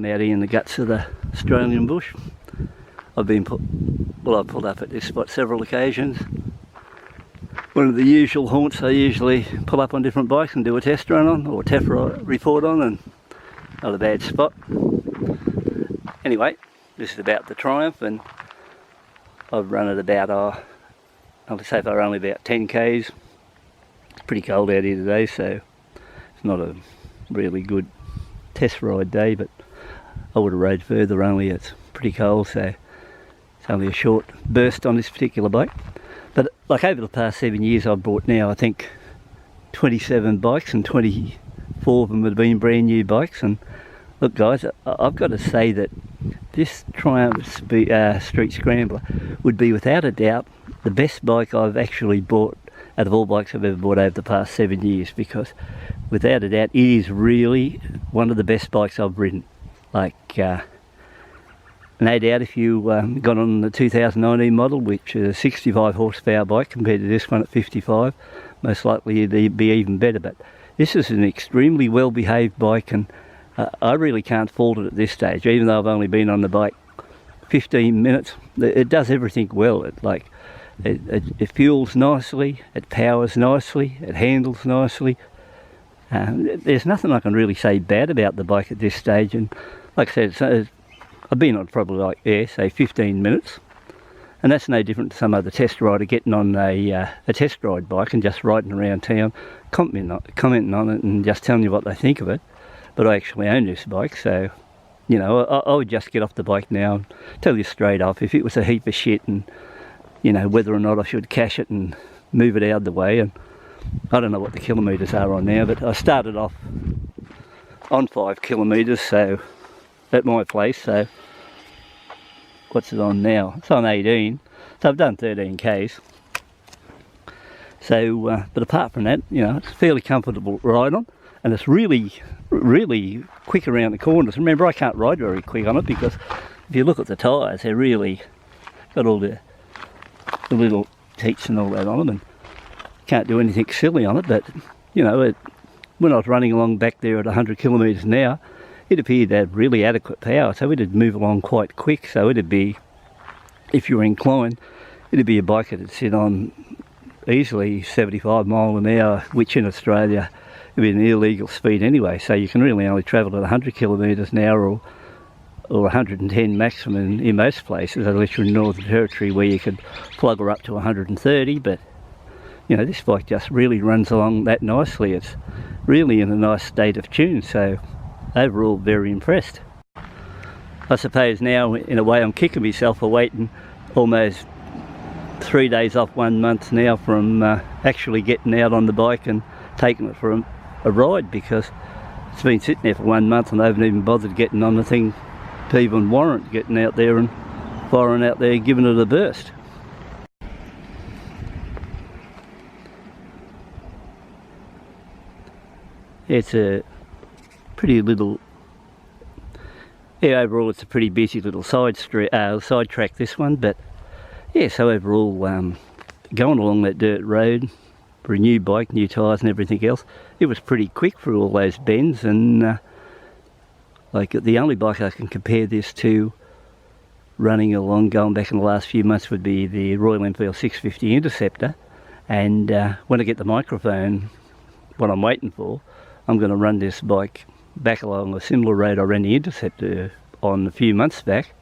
Out here in the guts of the Australian bush. I've pulled up at this spot several occasions. One of the usual haunts I usually pull up on different bikes and do a test run on, or test report on, and not a bad spot. Anyway, this is about the Triumph, and I've run it about, I'll say far only about 10 k's. It's pretty cold out here today, so it's not a really good test ride day, but I would have rode further, only it's pretty cold, so it's only a short burst on this particular bike. But like over the past 7 years I've bought now, I think 27 bikes, and 24 of them have been brand new bikes. And look guys, I've got to say that this Triumph Street Scrambler would be without a doubt the best bike I've actually bought out of all bikes I've ever bought over the past 7 years, because without a doubt it is really one of the best bikes I've ridden. Like, no doubt if you got on the 2019 model, which is a 65 horsepower bike compared to this one at 55, most likely it'd be even better. But this is an extremely well behaved bike, and I really can't fault it at this stage, even though I've only been on the bike 15 minutes. It does everything well. It fuels nicely, it powers nicely, it handles nicely. There's nothing I can really say bad about the bike at this stage. And like I said, I've been on probably say 15 minutes, and that's no different to some other test rider getting on a test ride bike and just riding around town, commenting on it and just telling you what they think of it. But I actually own this bike, so you know, I would just get off the bike now and tell you straight off if it was a heap of shit, and you know, whether or not I should cash it and move it out of the way. And I don't know what the kilometres are on now, but I started off on 5 kilometres, so at my place. So what's it on now? It's on 18, so I've done 13 k's. So but apart from that, you know, it's a fairly comfortable ride on, and it's really quick around the corners. Remember, I can't ride very quick on it because if you look at the tyres, they're really got all the little teats and all that on them, and can't do anything silly on it. But you know, when I was running along back there at 100 kilometres an hour, it appeared to have really adequate power, so it'd move along quite quick. So it'd be, if you were inclined, it'd be a bike that'd sit on easily 75 mile an hour, which in Australia would be an illegal speed anyway. So you can really only travel at 100 kilometres an hour or 110 maximum in most places, unless you're in Northern Territory where you could plug her up to 130. But you know, this bike just really runs along that nicely. It's really in a nice state of tune, so overall very impressed. I suppose now in a way I'm kicking myself for waiting almost 3 days off 1 month now from actually getting out on the bike and taking it for a ride, because it's been sitting there for 1 month and I haven't even bothered getting on the thing to even warrant getting out there and firing out there, giving it a burst. It's a pretty little, yeah, overall it's a pretty busy little side track, this one. But yeah, so overall going along that dirt road for a new bike, new tyres and everything else, it was pretty quick through all those bends. And like the only bike I can compare this to running along, going back in the last few months, would be the Royal Enfield 650 Interceptor. And when I get the microphone, what I'm waiting for, I'm going to run this bike back along a similar road I ran the Interceptor on a few months back,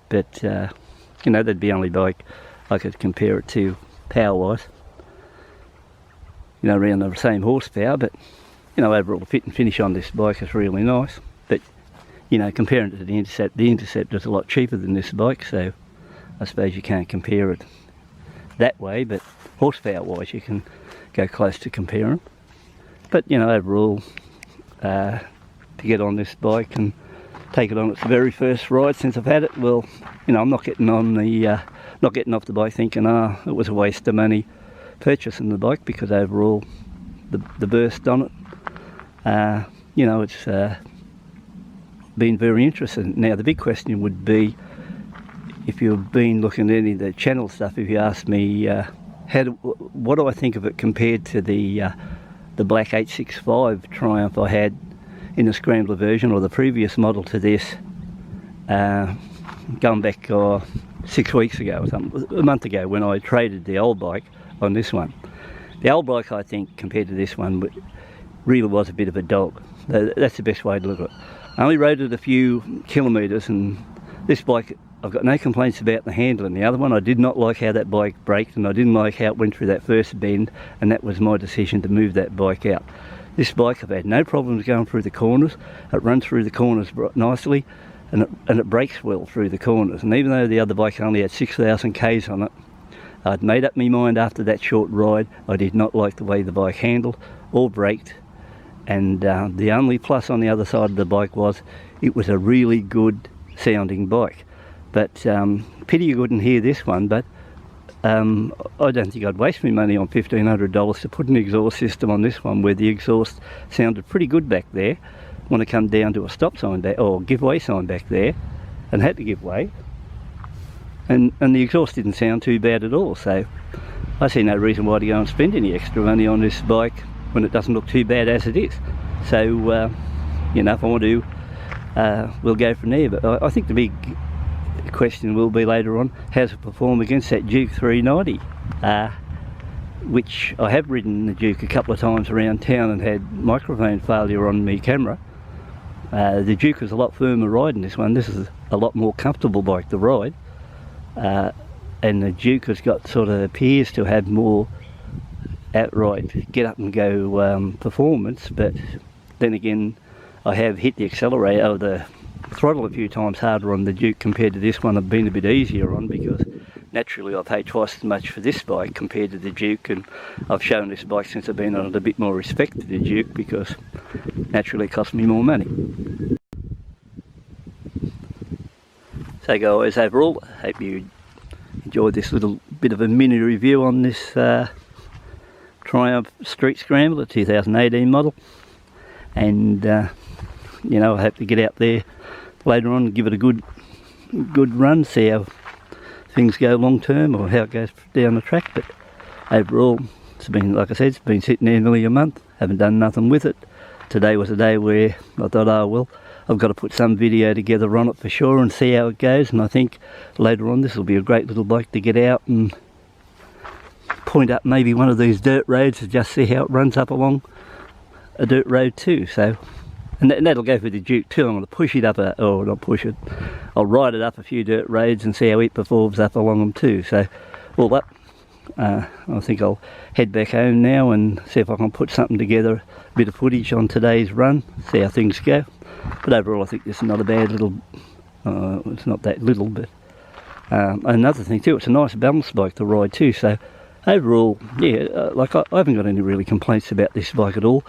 but you know, that'd be the only bike I could compare it to power-wise. You know, around the same horsepower, but you know, overall the fit and finish on this bike is really nice. But you know, comparing it to the Interceptor's a lot cheaper than this bike, so I suppose you can't compare it that way, but horsepower-wise you can go close to comparing. But you know, overall, to get on this bike and take it on its very first ride since I've had it, well, you know, I'm not getting on the not getting off the bike thinking, it was a waste of money purchasing the bike, because overall the burst on it, you know, it's been very interesting. Now the big question would be, if you've been looking at any of the channel stuff, if you asked me what do I think of it compared to the black 865 Triumph I had in the Scrambler version, or the previous model to this, going back 6 weeks ago or something, a month ago, when I traded the old bike on this one. The old bike, I think, compared to this one, really was a bit of a dog. That's the best way to look at it. I only rode it a few kilometres, and this bike, I've got no complaints about the handling. The other one, I did not like how that bike braked, and I didn't like how it went through that first bend, and that was my decision to move that bike out. This bike, I've had no problems going through the corners. It runs through the corners nicely, and it brakes well through the corners. And even though the other bike only had 6,000 k's on it, I'd made up my mind after that short ride. I did not like the way the bike handled or braked, and the only plus on the other side of the bike was it was a really good sounding bike. But pity you couldn't hear this one, but I don't think I'd waste my money on $1,500 to put an exhaust system on this one, where the exhaust sounded pretty good back there when it come down to a stop sign back, or give way sign back there, and had to give way. And the exhaust didn't sound too bad at all, so I see no reason why to go and spend any extra money on this bike when it doesn't look too bad as it is. So, you know, if I want to, we'll go from there. But I think the big question will be later on, how's it perform against that Duke 390, which I have ridden the Duke a couple of times around town and had microphone failure on my camera. The Duke was a lot firmer riding this one. This is a lot more comfortable bike to ride. And the Duke has got sort of, appears to have more outright get up and go performance, but then again I have hit the accelerator or the throttle a few times harder on the Duke compared to this one. I've been a bit easier on, because naturally I pay twice as much for this bike compared to the Duke, and I've shown this bike since I've been on it a bit more respect to the Duke, because naturally it cost me more money. So guys, overall, I hope you enjoyed this little bit of a mini review on this Triumph Street Scrambler 2018 model, and you know, I hope to get out there later on and give it a good run, see how things go long term, or how it goes down the track. But overall, it's been, like I said, it's been sitting there nearly a month, haven't done nothing with it. Today was a day where I thought, oh well, I've got to put some video together on it for sure and see how it goes, and I think later on this will be a great little bike to get out and point up maybe one of these dirt roads to just see how it runs up along a dirt road too. So, and that'll go for the Duke too. I'm going to push it up, or not push it, I'll ride it up a few dirt roads and see how it performs up along them too. So all up, I think I'll head back home now and see if I can put something together, a bit of footage on today's run, see how things go. But overall I think this is not a bad little, it's not that little, but another thing too, it's a nice balanced bike to ride too. So overall, yeah, like I haven't got any really complaints about this bike at all.